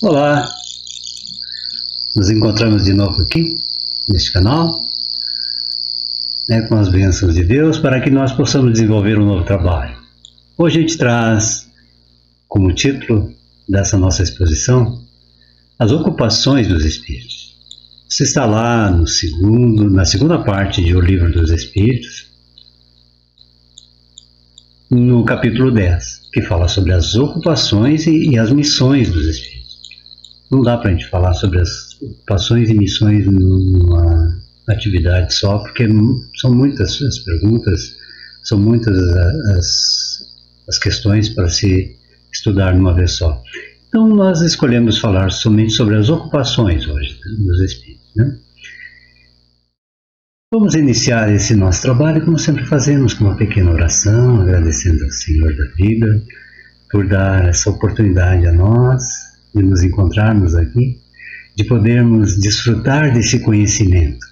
Olá, nos encontramos de novo aqui, neste canal, com as bênçãos de Deus, para que nós possamos desenvolver um novo trabalho. Hoje a gente traz como título dessa nossa exposição, as ocupações dos Espíritos. Você está lá na segunda parte de O Livro dos Espíritos, no capítulo 10, que fala sobre as ocupações e as missões dos Espíritos. Não dá para a gente falar sobre as ocupações e missões numa atividade só, porque são muitas as perguntas, são muitas as questões para se estudar numa vez só. Então nós escolhemos falar somente sobre as ocupações hoje dos Espíritos, né? Vamos iniciar esse nosso trabalho como sempre fazemos, com uma pequena oração, agradecendo ao Senhor da vida por dar essa oportunidade a nós de nos encontrarmos aqui, de podermos desfrutar desse conhecimento,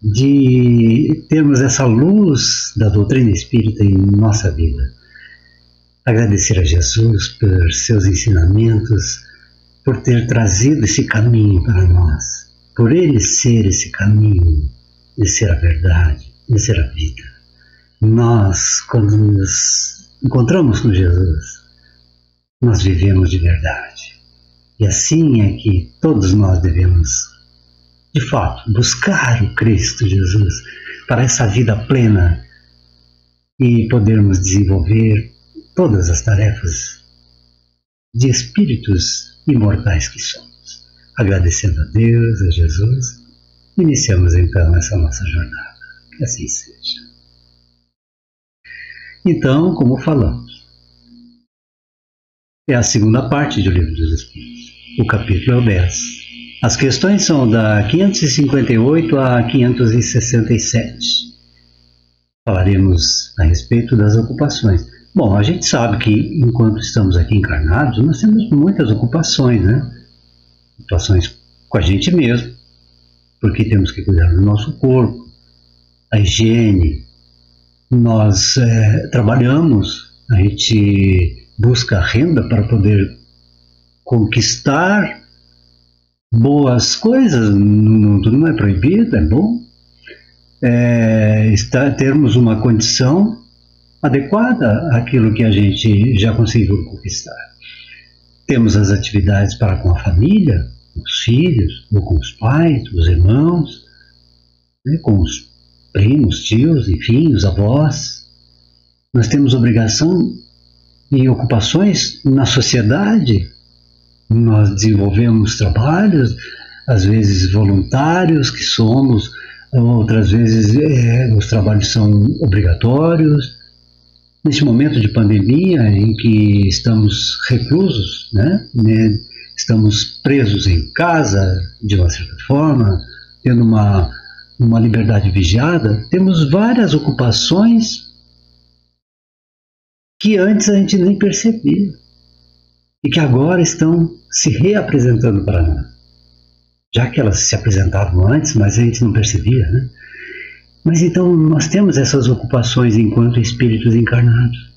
de termos essa luz da doutrina espírita em nossa vida. Agradecer a Jesus por seus ensinamentos, por ter trazido esse caminho para nós, por Ele ser esse caminho, de ser a verdade, de ser a vida. Nós, quando nos encontramos com Jesus, nós vivemos de verdade. E assim é que todos nós devemos, de fato, buscar o Cristo Jesus para essa vida plena e podermos desenvolver todas as tarefas de espíritos imortais que somos. Agradecendo a Deus, a Jesus, iniciamos então essa nossa jornada. Que assim seja. Então, como falamos, é a segunda parte do Livro dos Espíritos. O capítulo é o 10. As questões são da 558 a 567. Falaremos a respeito das ocupações. Bom, a gente sabe que enquanto estamos aqui encarnados, nós temos muitas ocupações, né? Ocupações com a gente mesmo, porque temos que cuidar do nosso corpo, a higiene. Nós trabalhamos, a gente busca renda para poder conquistar boas coisas no mundo. Não é proibido, é bom. Termos uma condição adequada àquilo que a gente já conseguiu conquistar. Temos as atividades para com a família, com os filhos, ou com os pais, os irmãos, com os primos, tios, enfim, os avós. Nós temos obrigação e ocupações na sociedade. Nós desenvolvemos trabalhos, às vezes voluntários que somos, outras vezes os trabalhos são obrigatórios. Neste momento de pandemia em que estamos reclusos, estamos presos em casa, de uma certa forma, tendo uma liberdade vigiada, temos várias ocupações que antes a gente nem percebia e que agora estão se reapresentando para nós. Já que elas se apresentavam antes, mas a gente não percebia, né? Mas então nós temos essas ocupações enquanto espíritos encarnados.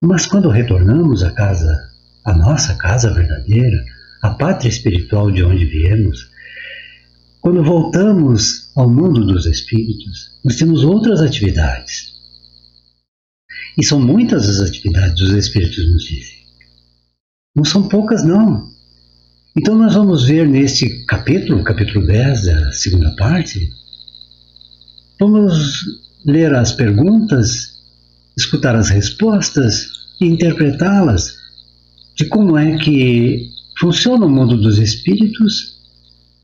Mas quando retornamos à casa, a nossa casa verdadeira, a pátria espiritual de onde viemos, quando voltamos ao mundo dos espíritos, nós temos outras atividades. E são muitas as atividades dos espíritos nos dizem. Não são poucas, não. Então nós vamos ver neste capítulo 10 da segunda parte, vamos ler as perguntas, escutar as respostas e interpretá-las de como é que funciona o mundo dos espíritos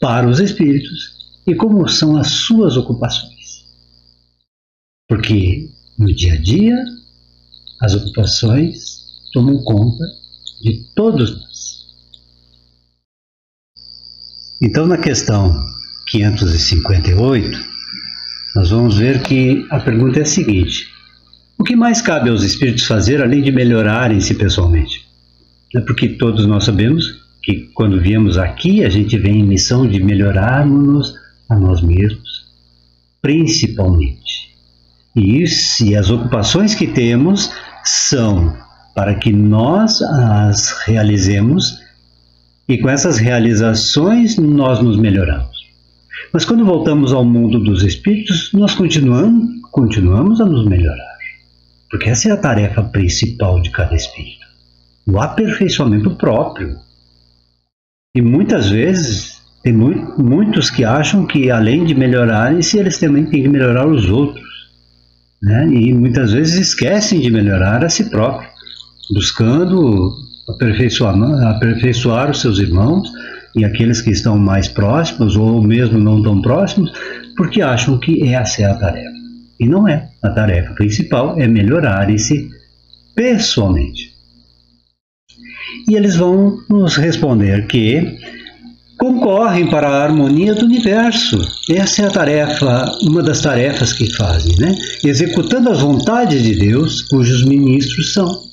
para os espíritos e como são as suas ocupações. Porque no dia a dia as ocupações tomam conta de todos nós. Então na questão 558, nós vamos ver que a pergunta é a seguinte: o que mais cabe aos espíritos fazer além de melhorarem-se pessoalmente? É porque todos nós sabemos que quando viemos aqui, a gente vem em missão de melhorarmos a nós mesmos, principalmente. E as ocupações que temos são para que nós as realizemos E com essas realizações nós nos melhoramos. Mas quando voltamos ao mundo dos espíritos, nós continuamos a nos melhorar. Porque essa é a tarefa principal de cada espírito. O aperfeiçoamento próprio. E muitas vezes, tem muitos que acham que além de melhorarem-se, eles também têm que melhorar os outros. Né? E muitas vezes esquecem de melhorar a si próprio, buscando aperfeiçoar os seus irmãos e aqueles que estão mais próximos ou mesmo não tão próximos, porque acham que essa é a tarefa. E não é. A tarefa principal é melhorar-se pessoalmente. E eles vão nos responder que concorrem para a harmonia do universo. Essa é a tarefa, uma das tarefas que fazem, né? Executando as vontades de Deus, cujos ministros são.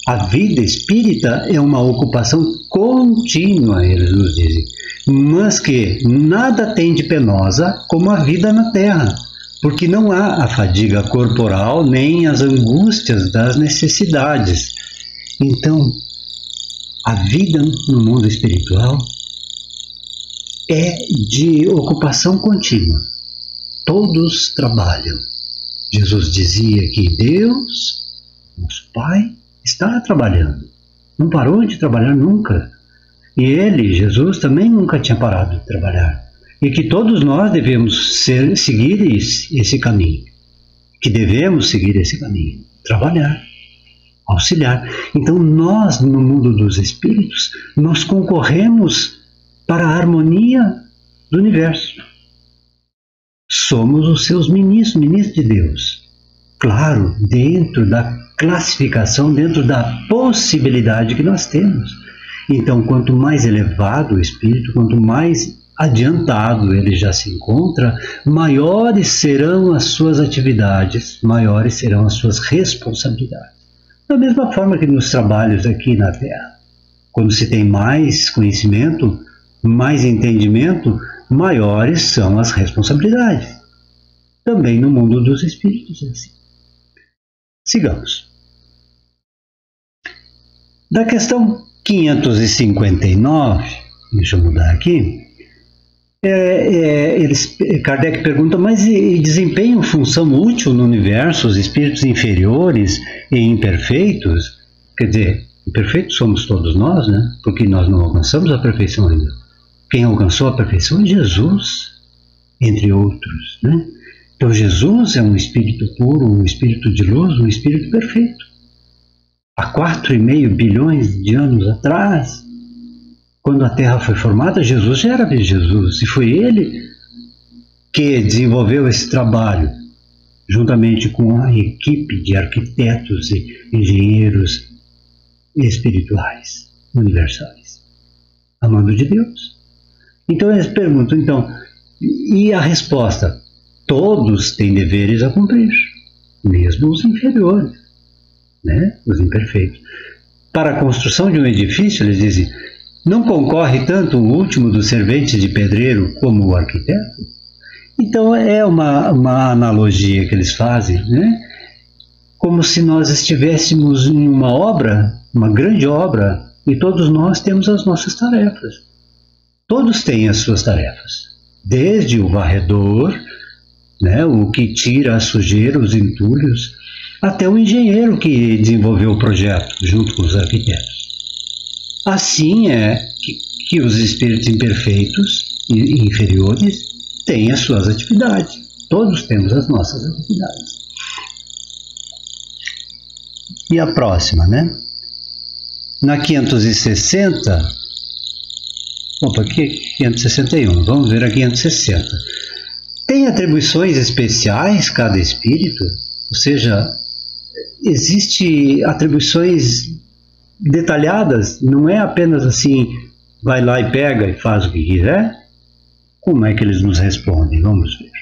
A vida espírita é uma ocupação contínua, eles nos dizem, mas que nada tem de penosa como a vida na Terra, porque não há a fadiga corporal nem as angústias das necessidades. Então, a vida no mundo espiritual é de ocupação contínua. Todos trabalham. Jesus dizia que Deus, nosso Pai, está trabalhando. Não parou de trabalhar nunca. E ele, Jesus, também nunca tinha parado de trabalhar. E que todos nós devemos seguir esse caminho. Que devemos seguir esse caminho. Trabalhar. Auxiliar. Então nós, no mundo dos espíritos, nós concorremos para a harmonia do universo. Somos os seus ministros de Deus. Claro, dentro da classificação, dentro da possibilidade que nós temos. Então, quanto mais elevado o espírito, quanto mais adiantado ele já se encontra, maiores serão as suas atividades, maiores serão as suas responsabilidades. Da mesma forma que nos trabalhos aqui na Terra. Quando se tem mais conhecimento, mais entendimento, maiores são as responsabilidades. Também no mundo dos espíritos é assim. Sigamos. Da questão 559, deixa eu mudar aqui, Kardec pergunta, mas desempenham função útil no universo os espíritos inferiores e imperfeitos? Quer dizer, imperfeitos somos todos nós, né? Porque nós não alcançamos a perfeição ainda. Quem alcançou a perfeição é Jesus, entre outros, né? Então Jesus é um espírito puro, um espírito de luz, um espírito perfeito. Há 4,5 bilhões de anos atrás, quando a Terra foi formada, Jesus já era Jesus. E foi ele que desenvolveu esse trabalho, juntamente com a equipe de arquitetos e engenheiros espirituais, universais, amando de Deus. Então eles perguntam, e a resposta? Todos têm deveres a cumprir, mesmo os inferiores, né? Os imperfeitos. Para a construção de um edifício, eles dizem, não concorre tanto o último dos serventes de pedreiro como o arquiteto? Então é uma analogia que eles fazem, né? Como se nós estivéssemos em uma obra, uma grande obra, e todos nós temos as nossas tarefas. Todos têm as suas tarefas, desde o varredor, né, o que tira a sujeira, os entulhos, até o engenheiro que desenvolveu o projeto junto com os arquitetos. Assim é que os espíritos imperfeitos e inferiores têm as suas atividades. Todos temos as nossas atividades. E a próxima, né? Na 560, opa, aqui 561, vamos ver a 560. Tem atribuições especiais cada espírito? Ou seja, existe atribuições detalhadas? Não é apenas assim, vai lá e pega e faz o que quiser? Como é que eles nos respondem? Vamos ver.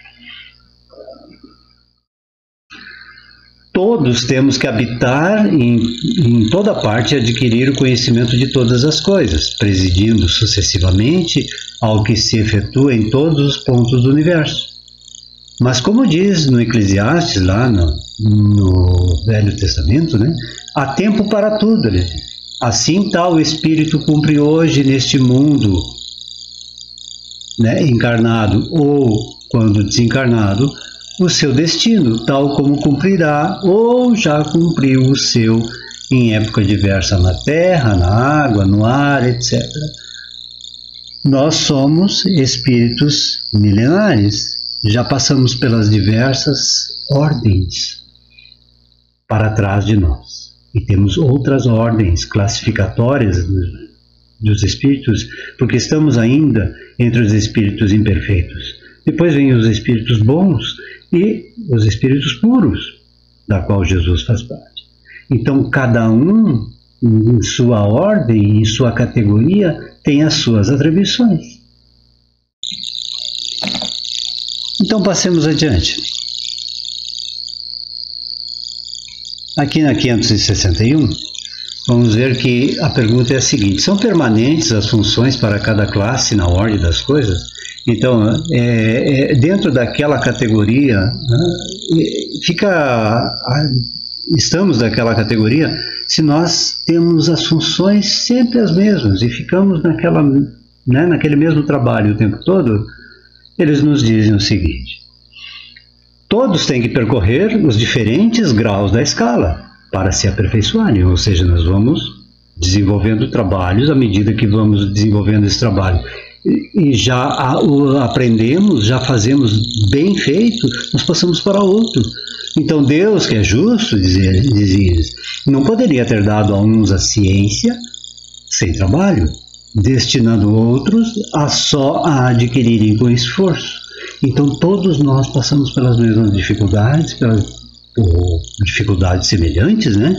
Todos temos que habitar em toda parte e adquirir o conhecimento de todas as coisas, presidindo sucessivamente ao que se efetua em todos os pontos do universo. Mas como diz no Eclesiastes, lá no Velho Testamento, né, há tempo para tudo. Assim tal espírito cumpre hoje neste mundo, né, encarnado ou quando desencarnado, o seu destino, tal como cumprirá ou já cumpriu o seu em época diversa na terra, na água, no ar, etc. Nós somos espíritos milenares, já passamos pelas diversas ordens para trás de nós. E temos outras ordens classificatórias dos espíritos, porque estamos ainda entre os espíritos imperfeitos. Depois vêm os espíritos bons e os espíritos puros, da qual Jesus faz parte. Então, cada um, em sua ordem, em sua categoria, tem as suas atribuições. Então, passemos adiante. Aqui na 561, vamos ver que a pergunta é a seguinte: são permanentes as funções para cada classe na ordem das coisas? Então, dentro daquela categoria, estamos naquela categoria se nós temos as funções sempre as mesmas e ficamos naquele mesmo trabalho o tempo todo. Eles nos dizem o seguinte: todos têm que percorrer os diferentes graus da escala para se aperfeiçoarem, ou seja, nós vamos desenvolvendo trabalhos à medida que vamos desenvolvendo esse trabalho. E já aprendemos, já fazemos bem feito, nós passamos para outro. Então Deus, que é justo, dizia eles, não poderia ter dado a uns a ciência sem trabalho, destinando outros só a adquirirem com esforço. Então todos nós passamos pelas mesmas dificuldades, ou dificuldades semelhantes, né?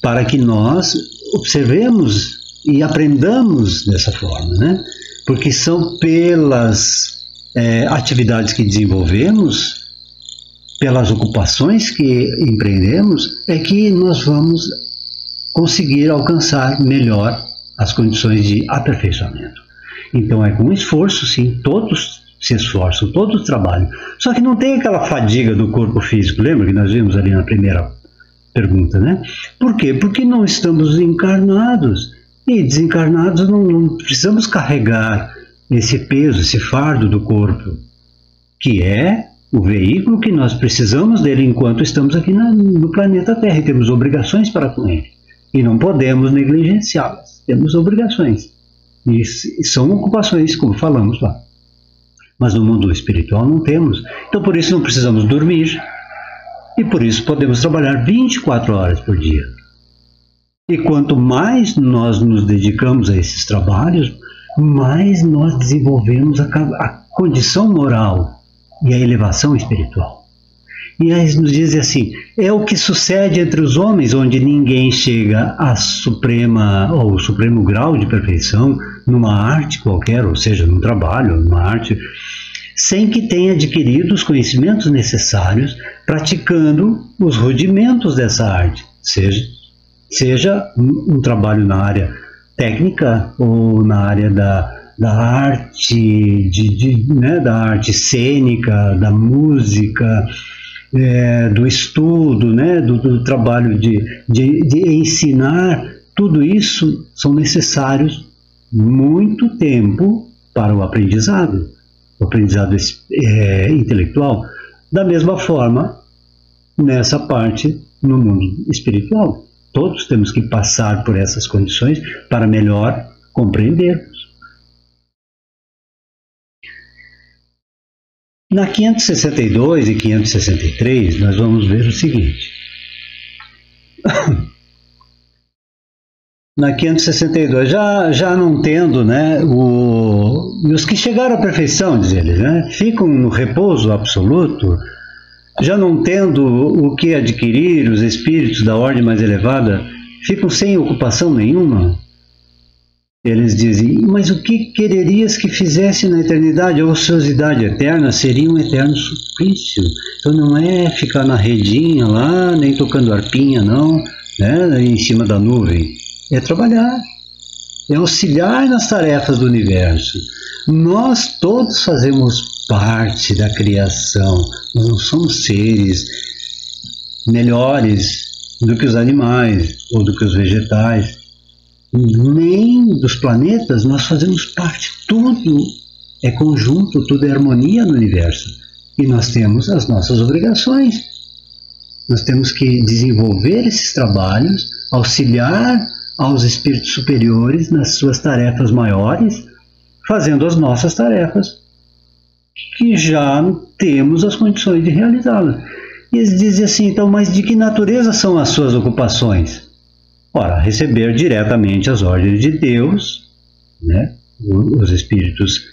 Para que nós observemos e aprendamos dessa forma, né? Porque são pelas atividades que desenvolvemos, pelas ocupações que empreendemos, é que nós vamos conseguir alcançar melhor as condições de aperfeiçoamento. Então é com esforço, sim, todos se esforçam, todos trabalham. Só que não tem aquela fadiga do corpo físico, lembra que nós vimos ali na primeira pergunta, né? Por quê? Porque não estamos encarnados. E desencarnados não precisamos carregar esse peso, esse fardo do corpo, que é o veículo que nós precisamos dele enquanto estamos aqui no planeta Terra, e temos obrigações para com ele. E não podemos negligenciá-las. Temos obrigações. E são ocupações, como falamos lá. Mas no mundo espiritual não temos. Então por isso não precisamos dormir. E por isso podemos trabalhar 24 horas por dia. E quanto mais nós nos dedicamos a esses trabalhos, mais nós desenvolvemos a condição moral e a elevação espiritual. E aí nos dizem assim: é o que sucede entre os homens, onde ninguém chega à suprema ou o supremo grau de perfeição numa arte qualquer, ou seja, num trabalho, numa arte, sem que tenha adquirido os conhecimentos necessários, praticando os rudimentos dessa arte, seja um trabalho na área técnica ou na área da arte, da arte cênica, da música, do estudo, do trabalho de ensinar. Tudo isso são necessários muito tempo para o aprendizado intelectual. Da mesma forma, nessa parte, no mundo espiritual, todos temos que passar por essas condições para melhor compreendermos. Na 562 e 563, nós vamos ver o seguinte. Na 562, já não tendo, os que chegaram à perfeição, diz ele, ficam no repouso absoluto, já não tendo o que adquirir, os espíritos da ordem mais elevada ficam sem ocupação nenhuma. Eles dizem: mas o que quererias que fizesse na eternidade? A ociosidade eterna seria um eterno suplício. Então não é ficar na redinha lá, nem tocando arpinha, não, em cima da nuvem. É trabalhar, é auxiliar nas tarefas do universo. Nós todos fazemos parte da criação. Nós não somos seres melhores do que os animais ou do que os vegetais. nem dos planetas, nós fazemos parte. Tudo é conjunto, tudo é harmonia no universo. E nós temos as nossas obrigações. Nós temos que desenvolver esses trabalhos, auxiliar aos espíritos superiores nas suas tarefas maiores, fazendo as nossas tarefas, que já temos as condições de realizá-las. E eles dizem assim, então, mas de que natureza são as suas ocupações? Ora, receber diretamente as ordens de Deus, né? Os espíritos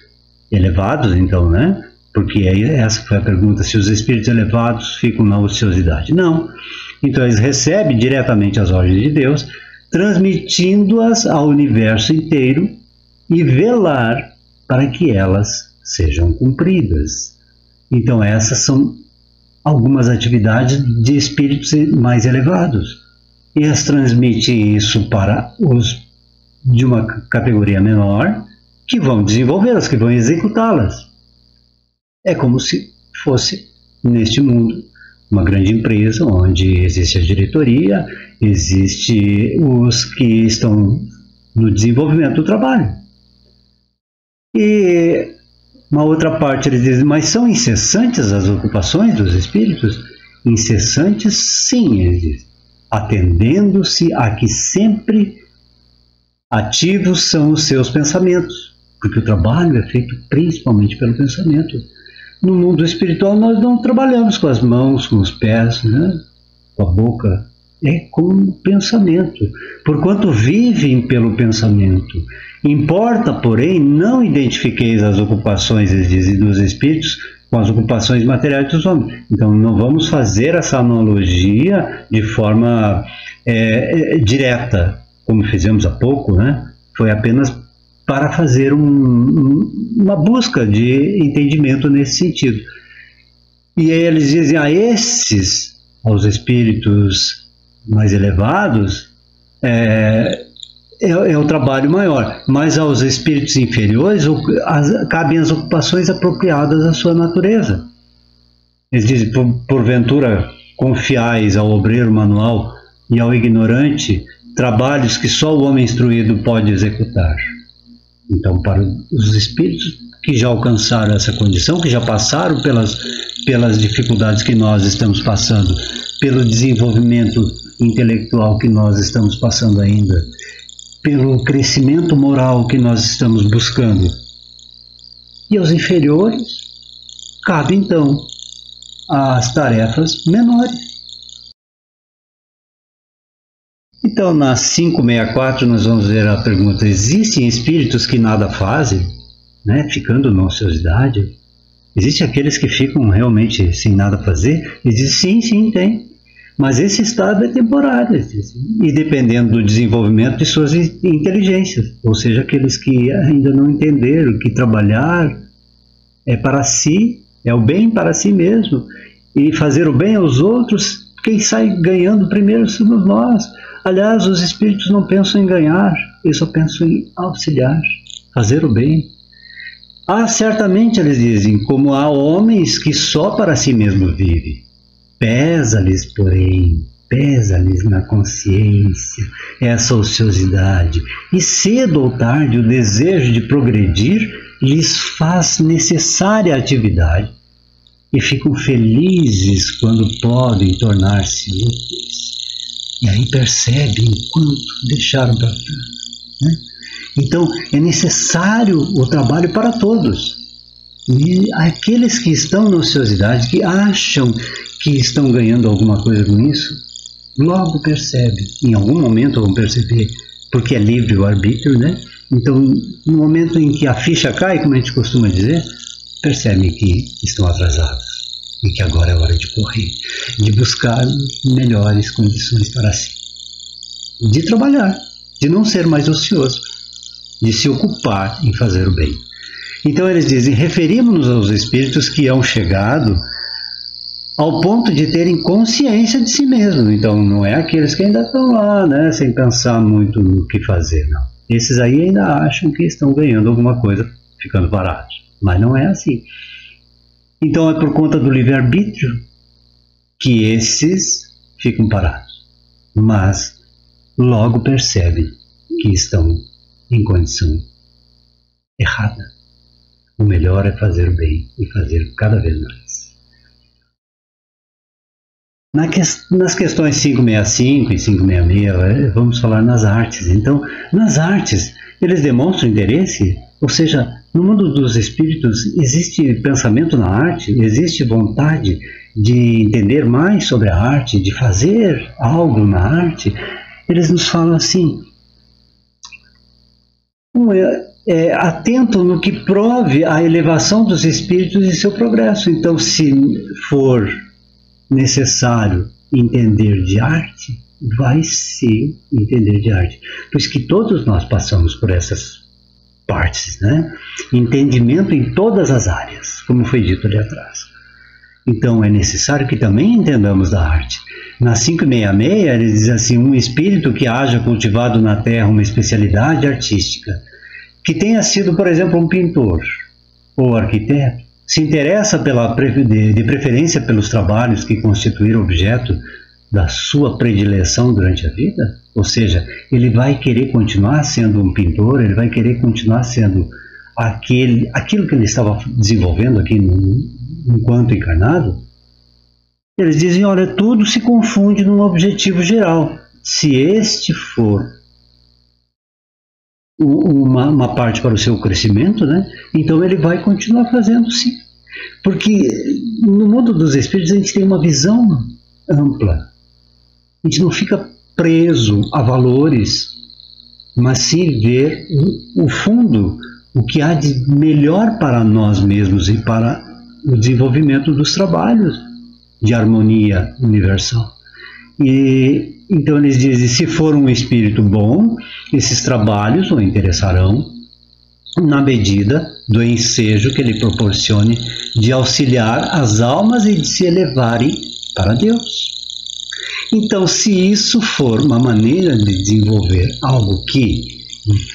elevados, então, né? Porque essa foi a pergunta, se os espíritos elevados ficam na ociosidade. Não. Então, eles recebem diretamente as ordens de Deus, transmitindo-as ao universo inteiro e velar para que elas sejam cumpridas. Então, essas são algumas atividades de espíritos mais elevados. E eles transmitem isso para os de uma categoria menor, que vão desenvolvê-las, que vão executá-las. É como se fosse, neste mundo, uma grande empresa onde existe a diretoria, existe os que estão no desenvolvimento do trabalho. E uma outra parte eles dizem, mas são incessantes as ocupações dos espíritos? Incessantes, sim, eles dizem, atendendo-se a que sempre ativos são os seus pensamentos, porque o trabalho é feito principalmente pelo pensamento. No mundo espiritual nós não trabalhamos com as mãos, com os pés, né? Com a boca, é com o pensamento, porquanto vivem pelo pensamento. Importa, porém, não identifiqueis as ocupações, eles dizem, dos espíritos com as ocupações materiais dos homens. Então não vamos fazer essa analogia de forma direta, como fizemos há pouco, né? Foi apenas para fazer uma busca de entendimento nesse sentido. E aí eles dizem aos espíritos mais elevados, é o trabalho maior, mas aos espíritos inferiores cabem as ocupações apropriadas à sua natureza. Eles dizem, porventura, confiais ao obreiro manual e ao ignorante trabalhos que só o homem instruído pode executar. Então, para os espíritos que já alcançaram essa condição, que já passaram pelas dificuldades que nós estamos passando, pelo desenvolvimento intelectual que nós estamos passando ainda, pelo crescimento moral que nós estamos buscando. E aos inferiores, cabe então as tarefas menores. Então, na 564, nós vamos ver a pergunta: existem espíritos que nada fazem, né, ficando na ociosidade? Existem aqueles que ficam realmente sem nada fazer? Eles dizem, sim, tem. Mas esse estado é temporário, e dependendo do desenvolvimento de suas inteligências. Ou seja, aqueles que ainda não entenderam que trabalhar é para si, é o bem para si mesmo. E fazer o bem aos outros, quem sai ganhando primeiro somos nós. Aliás, os espíritos não pensam em ganhar, eles só pensam em auxiliar, fazer o bem. Certamente, eles dizem, como há homens que só para si mesmo vivem. Pesa-lhes, porém, pesa-lhes na consciência essa ociosidade, e cedo ou tarde o desejo de progredir lhes faz necessária a atividade, e ficam felizes quando podem tornar-se úteis. E aí percebem quanto deixaram para trás, né? Então, é necessário o trabalho para todos. E aqueles que estão na ociosidade, que acham que estão ganhando alguma coisa com isso, logo percebem. Em algum momento vão perceber, porque é livre o arbítrio, né? Então, no momento em que a ficha cai, como a gente costuma dizer, percebem que estão atrasados. E que agora é hora de correr, de buscar melhores condições para si, de trabalhar, de não ser mais ocioso, de se ocupar em fazer o bem. Então eles dizem, referimos-nos aos espíritos que hão chegado ao ponto de terem consciência de si mesmos. Então não é aqueles que ainda estão lá, né, sem pensar muito no que fazer, não. Esses aí ainda acham que estão ganhando alguma coisa ficando parados, mas não é assim. Então é por conta do livre-arbítrio que esses ficam parados. Mas logo percebem que estão em condição errada. O melhor é fazer o bem e fazer cada vez mais. Nas questões 565 e 566, vamos falar nas artes. Então, nas artes, eles demonstram interesse, ou seja, no mundo dos espíritos existe pensamento na arte, existe vontade de entender mais sobre a arte, de fazer algo na arte. Eles nos falam assim: atento no que prove a elevação dos espíritos e seu progresso. Então, se for necessário entender de arte, vai se entender de arte. Pois que todos nós passamos por essas partes, né? Entendimento em todas as áreas, como foi dito ali atrás. Então é necessário que também entendamos da arte. Na 566, ele diz assim: um espírito que haja cultivado na terra uma especialidade artística, que tenha sido, por exemplo, um pintor ou arquiteto, se interessa de preferência pelos trabalhos que constituíram objeto da sua predileção durante a vida, ou seja, ele vai querer continuar sendo um pintor, ele vai querer continuar sendo aquilo que ele estava desenvolvendo aqui enquanto encarnado. Eles dizem: olha, tudo se confunde num objetivo geral. Se este for uma parte para o seu crescimento, né? Então ele vai continuar fazendo, sim. Porque no mundo dos espíritos a gente tem uma visão ampla. A gente não fica preso a valores, mas sim ver o fundo, o que há de melhor para nós mesmos e para o desenvolvimento dos trabalhos de harmonia universal. E então eles dizem: se for um espírito bom, esses trabalhos o interessarão na medida do ensejo que ele proporcione de auxiliar as almas e de se elevarem para Deus. Então, se isso for uma maneira de desenvolver algo que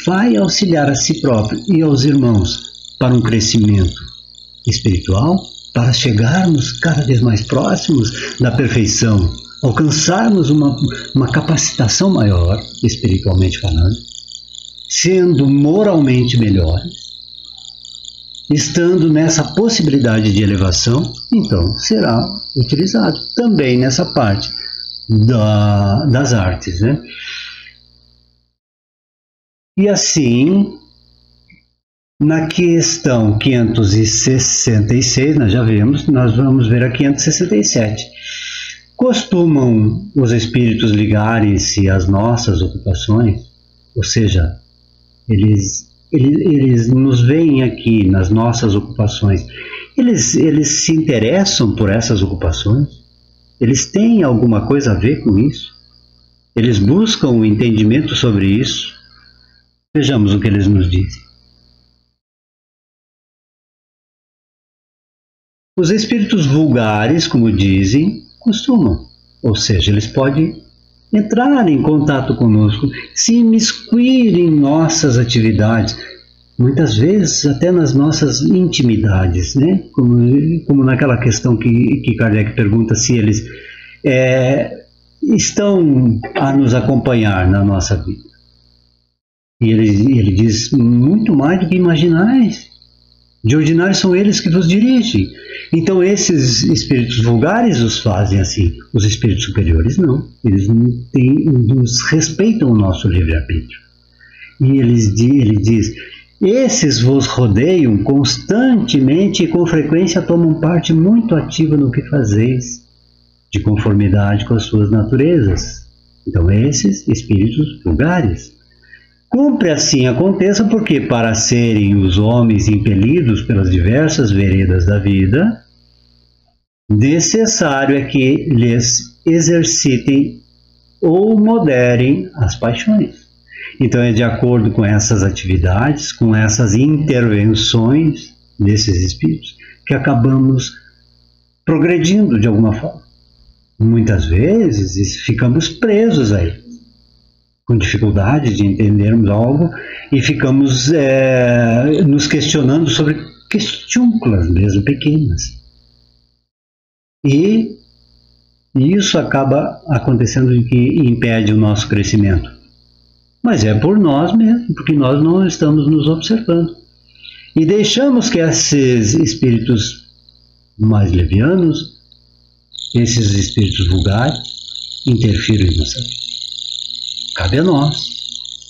vai auxiliar a si próprio e aos irmãos para um crescimento espiritual, para chegarmos cada vez mais próximos da perfeição, alcançarmos uma capacitação maior, espiritualmente falando, sendo moralmente melhores, estando nessa possibilidade de elevação, então será utilizado também nessa parte das artes, né? E assim, na questão 566, nós já vimos, nós vamos ver a 567. Costumam os espíritos ligarem-se às nossas ocupações, ou seja, eles nos veem aqui nas nossas ocupações, eles se interessam por essas ocupações? Eles têm alguma coisa a ver com isso? Eles buscam um entendimento sobre isso? Vejamos o que eles nos dizem. Os espíritos vulgares, como dizem, costumam, ou seja, eles podem entrar em contato conosco, se imiscuir em nossas atividades, muitas vezes até nas nossas intimidades, né? Como naquela questão que Kardec pergunta se eles estão a nos acompanhar na nossa vida. E ele diz: muito mais do que imaginais. De ordinário são eles que vos dirigem. Então esses espíritos vulgares os fazem assim. Os espíritos superiores não. Eles nos respeitam o nosso livre-arbítrio. E ele diz: esses vos rodeiam constantemente e com frequência tomam parte muito ativa no que fazeis, de conformidade com as suas naturezas. Então esses espíritos vulgares. Cumpre assim aconteça porque, para serem os homens impelidos pelas diversas veredas da vida, necessário é que lhes exercitem ou moderem as paixões. Então é de acordo com essas atividades, com essas intervenções desses espíritos, que acabamos progredindo de alguma forma. Muitas vezes ficamos presos a eles, com dificuldade de entendermos algo, e ficamos nos questionando sobre questúnculas mesmo, pequenas. E isso acaba acontecendo de que impede o nosso crescimento. mas é por nós mesmos, porque nós não estamos nos observando. E deixamos que esses espíritos mais levianos, esses espíritos vulgares, interfiram em nossa vida. Cabe a nós,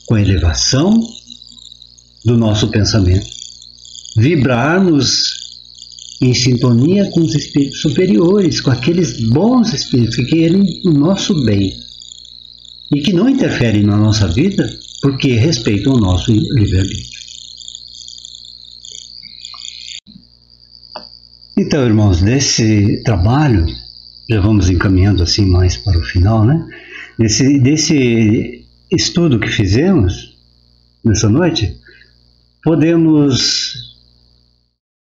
com a elevação do nosso pensamento, vibrarmos em sintonia com os espíritos superiores, com aqueles bons espíritos que querem o nosso bem e que não interferem na nossa vida porque respeitam o nosso livre-arbítrio. Então, irmãos, desse trabalho, já vamos encaminhando assim mais para o final, né? Desse estudo que fizemos nessa noite, podemos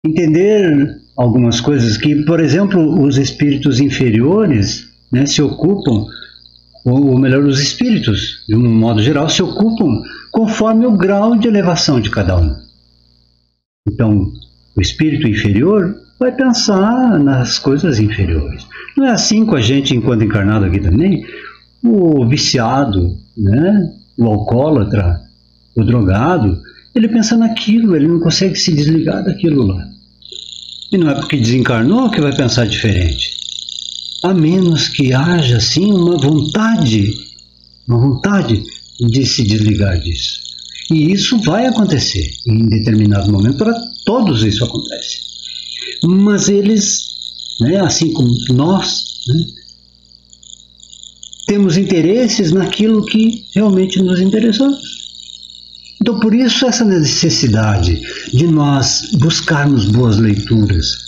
entender algumas coisas que, por exemplo, os espíritos inferiores, né, se ocupam, ou melhor, os espíritos, de um modo geral, se ocupam conforme o grau de elevação de cada um. Então, o espírito inferior vai pensar nas coisas inferiores. Não é assim com a gente enquanto encarnado aqui também? O viciado, né, o alcoólatra, o drogado, ele pensa naquilo, ele não consegue se desligar daquilo lá. E não é porque desencarnou que vai pensar diferente. A menos que haja, sim, uma vontade de se desligar disso. E isso vai acontecer em determinado momento, para todos isso acontece. Mas eles, né, assim como nós, né, temos interesses naquilo que realmente nos interessamos. Então, por isso, essa necessidade de nós buscarmos boas leituras,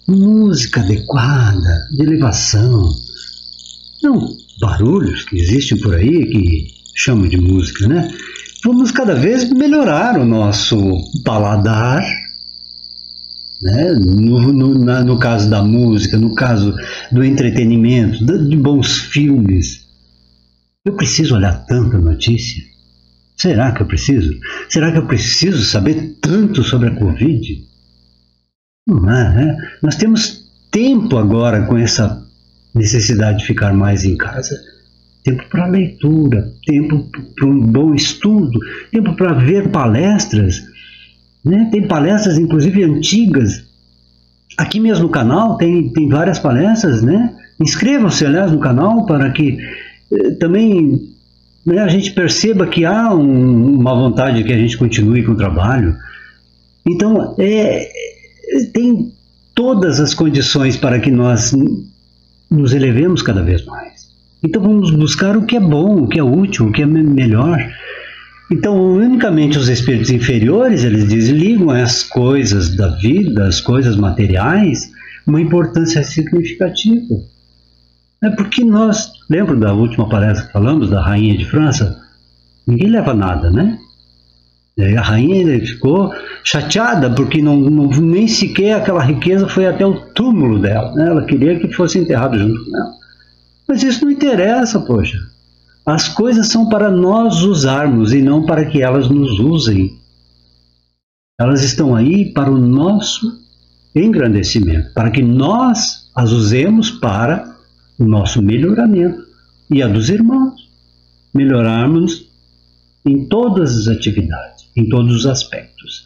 música adequada, de elevação, não barulhos que existem por aí, que chamam de música, né? Vamos cada vez melhorar o nosso paladar, né? No caso da música, no caso do entretenimento, de bons filmes. Eu preciso olhar tanta notícia? Será que eu preciso? Será que eu preciso saber tanto sobre a Covid? Não é, né? Nós temos tempo agora com essa necessidade de ficar mais em casa. Tempo para leitura, tempo para um bom estudo, tempo para ver palestras, né? Tem palestras, inclusive antigas. Aqui mesmo no canal tem várias palestras, né? Inscrevam-se, aliás, no canal para que também, né, a gente perceba que há uma vontade que a gente continue com o trabalho. Então, tem todas as condições para que nós nos elevemos cada vez mais. Então, vamos buscar o que é bom, o que é útil, o que é melhor. Então, unicamente os espíritos inferiores, eles desligam as coisas da vida, as coisas materiais, uma importância significativa. É porque nós, lembra da última palestra que falamos, da Rainha de França? Ninguém leva nada, né? A rainha ficou chateada porque nem sequer aquela riqueza foi até o túmulo dela, né? Ela queria que fosse enterrado junto com ela. Mas isso não interessa, poxa. As coisas são para nós usarmos e não para que elas nos usem. Elas estão aí para o nosso engrandecimento, para que nós as usemos para o nosso melhoramento e a dos irmãos. Melhorarmos em todas as atividades, em todos os aspectos.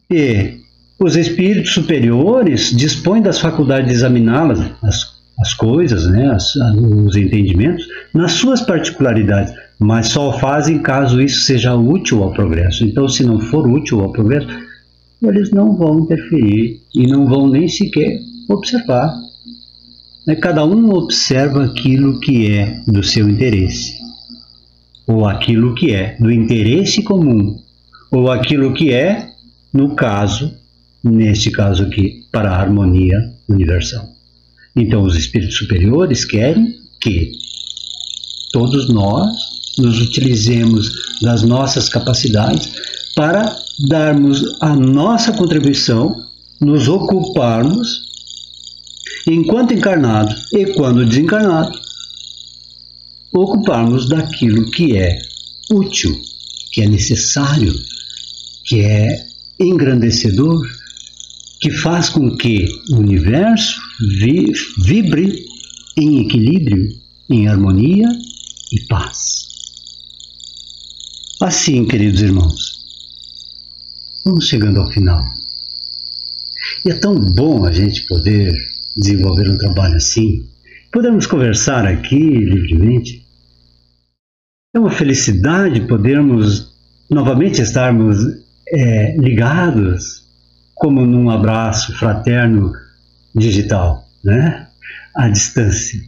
E os espíritos superiores dispõem das faculdades de examiná-las, as coisas, né, os entendimentos, nas suas particularidades, mas só o fazem caso isso seja útil ao progresso. Então, se não for útil ao progresso, eles não vão interferir e não vão nem sequer observar. Cada um observa aquilo que é do seu interesse, ou aquilo que é do interesse comum, ou aquilo que é, neste caso aqui, para a harmonia universal. Então, os espíritos superiores querem que todos nós nos utilizemos das nossas capacidades para darmos a nossa contribuição, nos ocuparmos, enquanto encarnado e quando desencarnado, ocuparmos daquilo que é útil, que é necessário, que é engrandecedor, que faz com que o universo vibre em equilíbrio, em harmonia e paz. Assim, queridos irmãos, vamos chegando ao final. E é tão bom a gente poder desenvolver um trabalho assim. Podemos conversar aqui livremente. É uma felicidade podermos novamente estarmos ligados, como num abraço fraterno digital, né? À distância.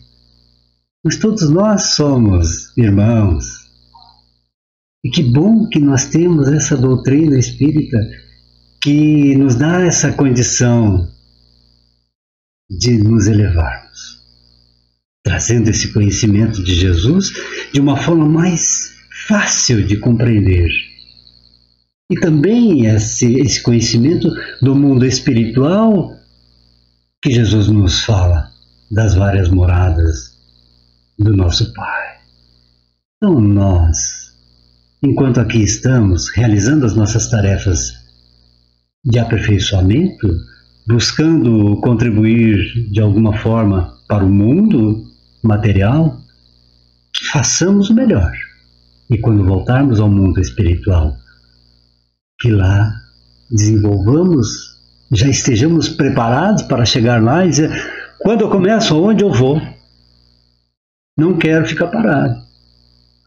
Mas todos nós somos irmãos. E que bom que nós temos essa doutrina espírita que nos dá essa condição de nos elevarmos, trazendo esse conhecimento de Jesus de uma forma mais fácil de compreender. E também esse conhecimento do mundo espiritual que Jesus nos fala, das várias moradas do nosso Pai. Então nós, enquanto aqui estamos realizando as nossas tarefas de aperfeiçoamento, buscando contribuir de alguma forma para o mundo material, que façamos o melhor. E quando voltarmos ao mundo espiritual, que lá desenvolvamos, já estejamos preparados para chegar lá e dizer: quando eu começo, aonde eu vou? Não quero ficar parado,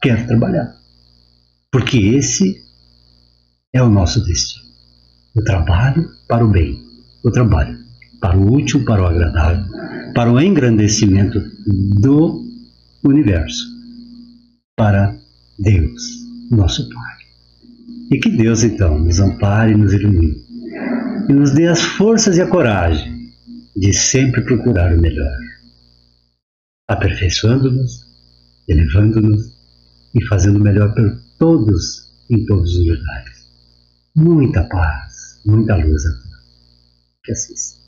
quero trabalhar. Porque esse é o nosso destino. O trabalho para o bem, o trabalho para o útil, para o agradável, para o engrandecimento do universo, para Deus, nosso Pai. E que Deus, então, nos ampare e nos ilumine, e nos dê as forças e a coragem de sempre procurar o melhor, aperfeiçoando-nos, elevando-nos e fazendo o melhor por todos, em todos os lugares. Muita paz, muita luz a todos. Que assim seja.